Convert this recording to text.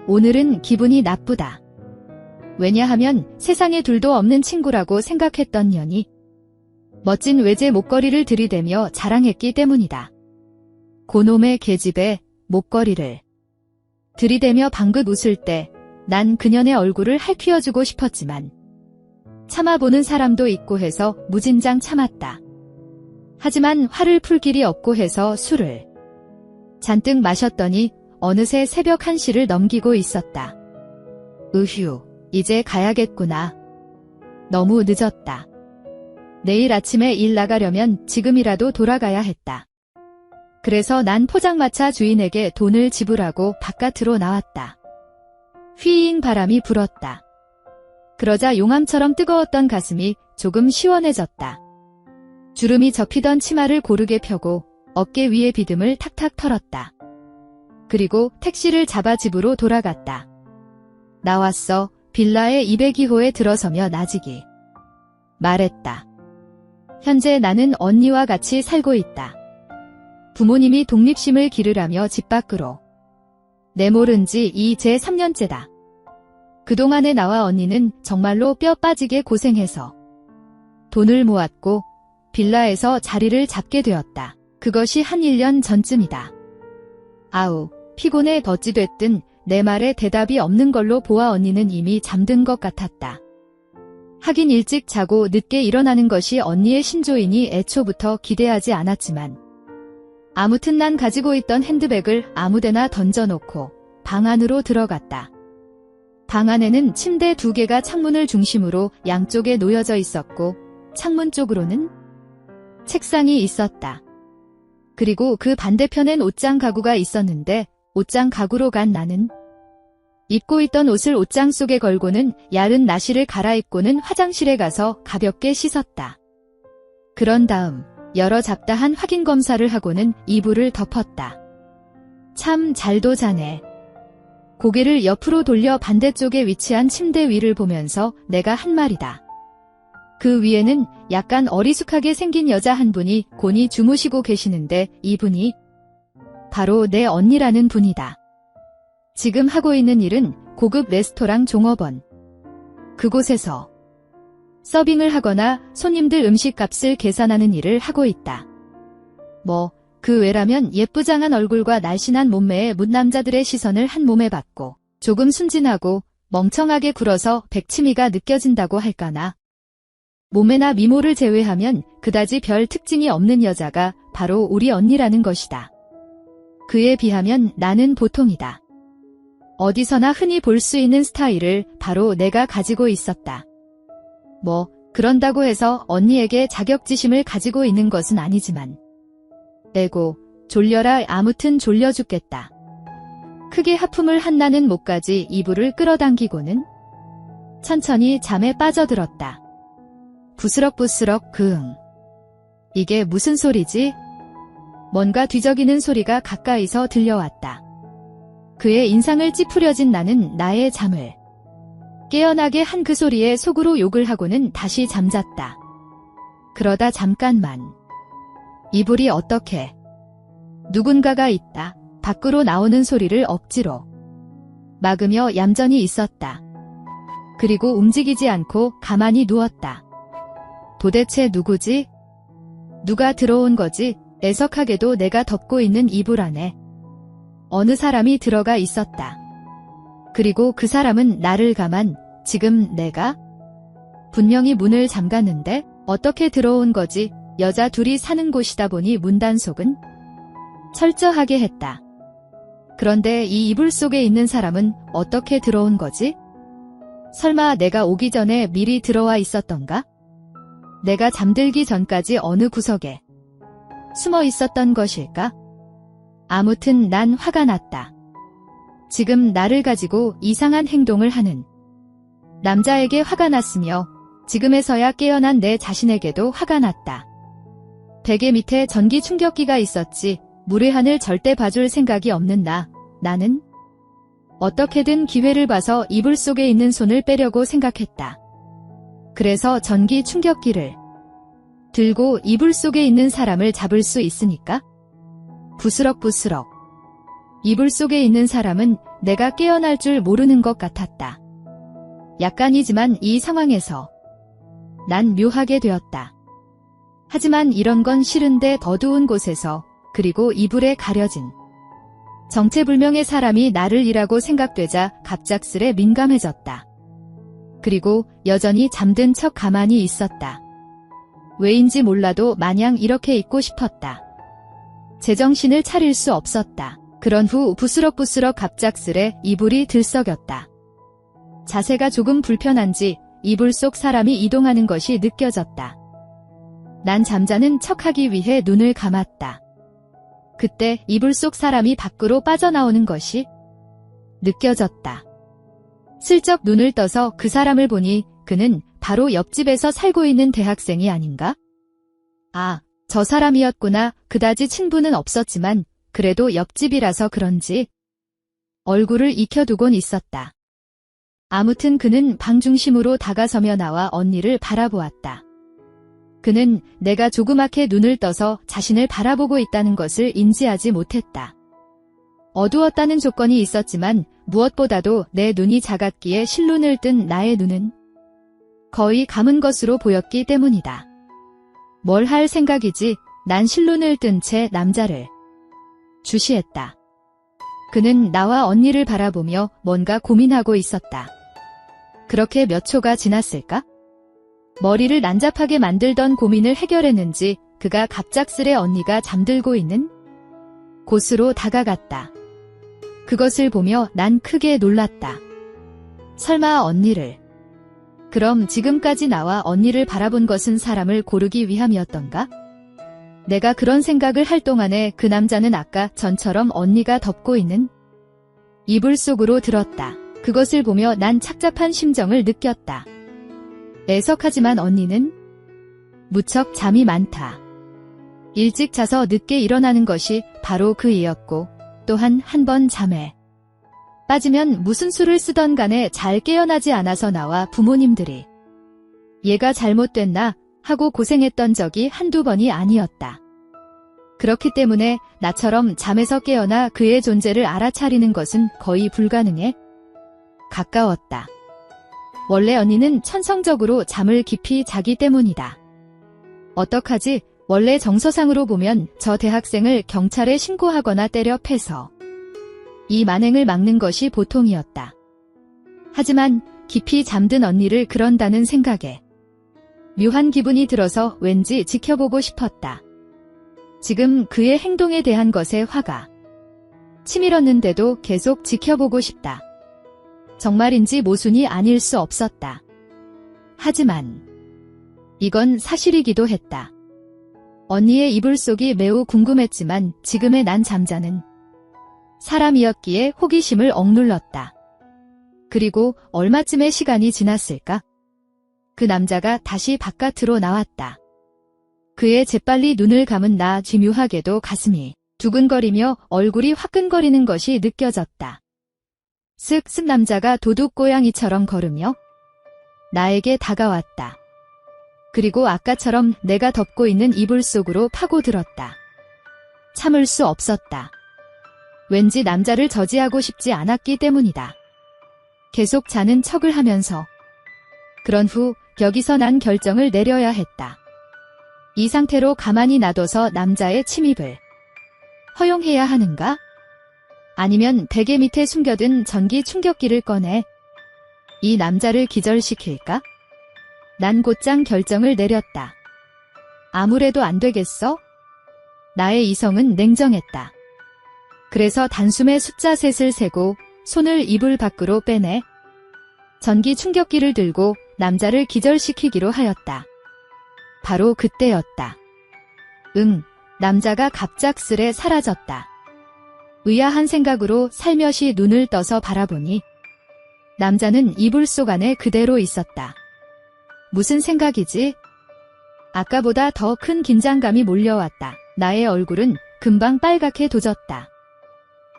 오늘은 기분이 나쁘다. 왜냐하면 세상에 둘도 없는 친구라고 생각했던 년이 멋진 외제 목걸이를 들이대며 자랑했기 때문이다. 고놈의 계집애 목걸이를 들이대며 방긋 웃을 때 난 그년의 얼굴을 할퀴어주고 싶었지만 참아보는 사람도 있고 해서 무진장 참았다. 하지만 화를 풀 길이 없고 해서 술을 잔뜩 마셨더니 어느새 새벽 1시를 넘기고 있었다. 으휴, 이제 가야겠구나. 너무 늦었다. 내일 아침에 일 나가려면 지금이라도 돌아가야 했다. 그래서 난 포장마차 주인에게 돈을 지불하고 바깥으로 나왔다. 휘잉 바람이 불었다. 그러자 용암처럼 뜨거웠던 가슴이 조금 시원해졌다. 주름이 접히던 치마를 고르게 펴고 어깨 위에 비듬을 탁탁 털었다. 그리고 택시를 잡아 집으로 돌아갔다. 나왔어. 빌라의 202호에 들어서며 나직이 말했다. 현재 나는 언니와 같이 살고 있다. 부모님이 독립심을 기르라며 집 밖으로 내모른 지 이제 3년째다. 그동안에 나와 언니는 정말로 뼈 빠지게 고생해서 돈을 모았고 빌라에서 자리를 잡게 되었다. 그것이 한 1년 전쯤이다. 아우, 피곤해 어찌됐든 내 말에 대답이 없는 걸로 보아 언니는 이미 잠든 것 같았다. 하긴 일찍 자고 늦게 일어나는 것이 언니의 신조이니 애초부터 기대하지 않았지만 아무튼 난 가지고 있던 핸드백을 아무데나 던져놓고 방 안으로 들어갔다. 방 안에는 침대 2개가 창문을 중심으로 양쪽에 놓여져 있었고 창문 쪽으로는 책상이 있었다. 그리고 그 반대편엔 옷장 가구가 있었는데 옷장 가구로 간 나는 입고 있던 옷을 옷장 속에 걸고는 야른 나시를 갈아입고는 화장실에 가서 가볍게 씻었다. 그런 다음 여러 잡다한 확인 검사를 하고는 이불을 덮었다. 참 잘도 자네. 고개를 옆으로 돌려 반대쪽에 위치한 침대 위를 보면서 내가 한 말이다. 그 위에는 약간 어리숙하게 생긴 여자 한 분이 곤히 주무시고 계시는데 이분이 바로 내 언니라는 분이다. 지금 하고 있는 일은 고급 레스토랑 종업원. 그곳에서 서빙을 하거나 손님들 음식값을 계산하는 일을 하고 있다. 그 외라면 예쁘장한 얼굴과 날씬한 몸매의 뭇남자들의 시선을 한 몸에 받고 조금 순진하고 멍청하게 굴어서 백치미가 느껴진다고 할까나. 몸매나 미모를 제외하면 그다지 별 특징이 없는 여자가 바로 우리 언니라는 것이다. 그에 비하면 나는 보통이다. 어디서나 흔히 볼 수 있는 스타일을 바로 내가 가지고 있었다. 그런다고 해서 언니에게 자격지심을 가지고 있는 것은 아니지만 에고, 졸려라. 아무튼 졸려 죽겠다. 크게 하품을 한 나는 목까지 이불을 끌어당기고는 천천히 잠에 빠져들었다. 부스럭부스럭 그응. 이게 무슨 소리지? 뭔가 뒤적이는 소리가 가까이서 들려왔다. 그의 인상을 찌푸려진 나는 나의 잠을 깨어나게 한 그 소리에 속으로 욕을 하고는 다시 잠잤다. 그러다 잠깐만. 이불이 어떻게? 누군가가 있다. 밖으로 나오는 소리를 억지로 막으며 얌전히 있었다. 그리고 움직이지 않고 가만히 누웠다. 도대체 누구지? 누가 들어온 거지? 애석하게도 내가 덮고 있는 이불 안에 어느 사람이 들어가 있었다. 그리고 그 사람은 나를 가만, 지금 내가 분명히 문을 잠갔는데 어떻게 들어온 거지? 여자 둘이 사는 곳이다 보니 문단속은 철저하게 했다. 그런데 이 이불 속에 있는 사람은 어떻게 들어온 거지? 설마 내가 오기 전에 미리 들어와 있었던가? 내가 잠들기 전까지 어느 구석에 숨어 있었던 것일까? 아무튼 난 화가 났다. 지금 나를 가지고 이상한 행동을 하는 남자에게 화가 났으며 지금에서야 깨어난 내 자신에게도 화가 났다. 베개 밑에 전기 충격기가 있었지 무례한을 절대 봐줄 생각이 없는 나는 어떻게든 기회를 봐서 이불 속에 있는 손을 빼려고 생각했다. 그래서 전기 충격기를 들고 이불 속에 있는 사람을 잡을 수 있으니까 부스럭부스럭 이불 속에 있는 사람은 내가 깨어날 줄 모르는 것 같았다. 약간이지만 이 상황에서 난 묘하게 되었다. 하지만 이런 건 싫은데 어두운 곳에서, 그리고 이불에 가려진 정체불명의 사람이 나를 이라고 생각되자 갑작스레 민감해졌다. 그리고 여전히 잠든 척 가만히 있었다. 왜인지 몰라도 마냥 이렇게 있고 싶었다. 제정신을 차릴 수 없었다. 그런 후 부스럭부스럭 갑작스레 이불이 들썩였다. 자세가 조금 불편한지 이불 속 사람이 이동하는 것이 느껴졌다. 난 잠자는 척하기 위해 눈을 감았다. 그때 이불 속 사람이 밖으로 빠져나오는 것이 느껴졌다. 슬쩍 눈을 떠서 그 사람을 보니 그는 바로 옆집에서 살고 있는 대학생이 아닌가? 아, 저 사람이었구나. 그다지 친분은 없었지만 그래도 옆집이라서 그런지 얼굴을 익혀두곤 있었다. 아무튼 그는 방 중심으로 다가서며 나와 언니를 바라보았다. 그는 내가 조그맣게 눈을 떠서 자신을 바라보고 있다는 것을 인지하지 못했다. 어두웠다는 조건이 있었지만 무엇보다도 내 눈이 작았기에 실눈을 뜬 나의 눈은 거의 감은 것으로 보였기 때문이다. 뭘 할 생각이지? 난 실눈을 뜬 채 남자를 주시했다. 그는 나와 언니를 바라보며 뭔가 고민하고 있었다. 그렇게 몇 초가 지났을까? 머리를 난잡하게 만들던 고민을 해결했는지 그가 갑작스레 언니가 잠들고 있는 곳으로 다가갔다. 그것을 보며 난 크게 놀랐다. 설마 언니를? 그럼 지금까지 나와 언니를 바라본 것은 사람을 고르기 위함이었던가? 내가 그런 생각을 할 동안에 그 남자는 아까 전처럼 언니가 덮고 있는 이불 속으로 들었다. 그것을 보며 난 착잡한 심정을 느꼈다. 애석하지만 언니는 무척 잠이 많다. 일찍 자서 늦게 일어나는 것이 바로 그 이였고, 또한 한 번 잠에 빠지면 무슨 수를 쓰던 간에 잘 깨어나지 않아서 나와 부모님들이 얘가 잘못됐나 하고 고생했던 적이 한두 번이 아니었다. 그렇기 때문에 나처럼 잠에서 깨어나 그의 존재를 알아차리는 것은 거의 불가능해 가까웠다. 원래 언니는 천성적으로 잠을 깊이 자기 때문이다. 어떡하지? 원래 정서상으로 보면 저 대학생을 경찰에 신고하거나 때려 패서 이 만행을 막는 것이 보통이었다. 하지만 깊이 잠든 언니를 그런다는 생각에 묘한 기분이 들어서 왠지 지켜보고 싶었다. 지금 그의 행동에 대한 것에 화가 치밀었는데도 계속 지켜보고 싶다. 정말인지 모순이 아닐 수 없었다. 하지만 이건 사실이기도 했다. 언니의 이불 속이 매우 궁금했지만 지금의 난 잠자는 사람이었기에 호기심을 억눌렀다. 그리고 얼마쯤의 시간이 지났을까? 그 남자가 다시 바깥으로 나왔다. 그의 재빨리 눈을 감은 나 묘하게도 가슴이 두근거리며 얼굴이 화끈거리는 것이 느껴졌다. 쓱쓱 남자가 도둑고양이처럼 걸으며 나에게 다가왔다. 그리고 아까처럼 내가 덮고 있는 이불 속으로 파고들었다. 참을 수 없었다. 왠지 남자를 저지하고 싶지 않았기 때문이다. 계속 자는 척을 하면서. 그런 후 여기서 난 결정을 내려야 했다. 이 상태로 가만히 놔둬서 남자의 침입을 허용해야 하는가? 아니면 베개 밑에 숨겨둔 전기 충격기를 꺼내 이 남자를 기절시킬까? 난 곧장 결정을 내렸다. 아무래도 안 되겠어? 나의 이성은 냉정했다. 그래서 단숨에 숫자 셋을 세고 손을 이불 밖으로 빼내 전기 충격기를 들고 남자를 기절시키기로 하였다. 바로 그때였다. 남자가 갑작스레 사라졌다. 의아한 생각으로 살며시 눈을 떠서 바라보니 남자는 이불 속 안에 그대로 있었다. 무슨 생각이지? 아까보다 더 큰 긴장감이 몰려왔다. 나의 얼굴은 금방 빨갛게 도졌다.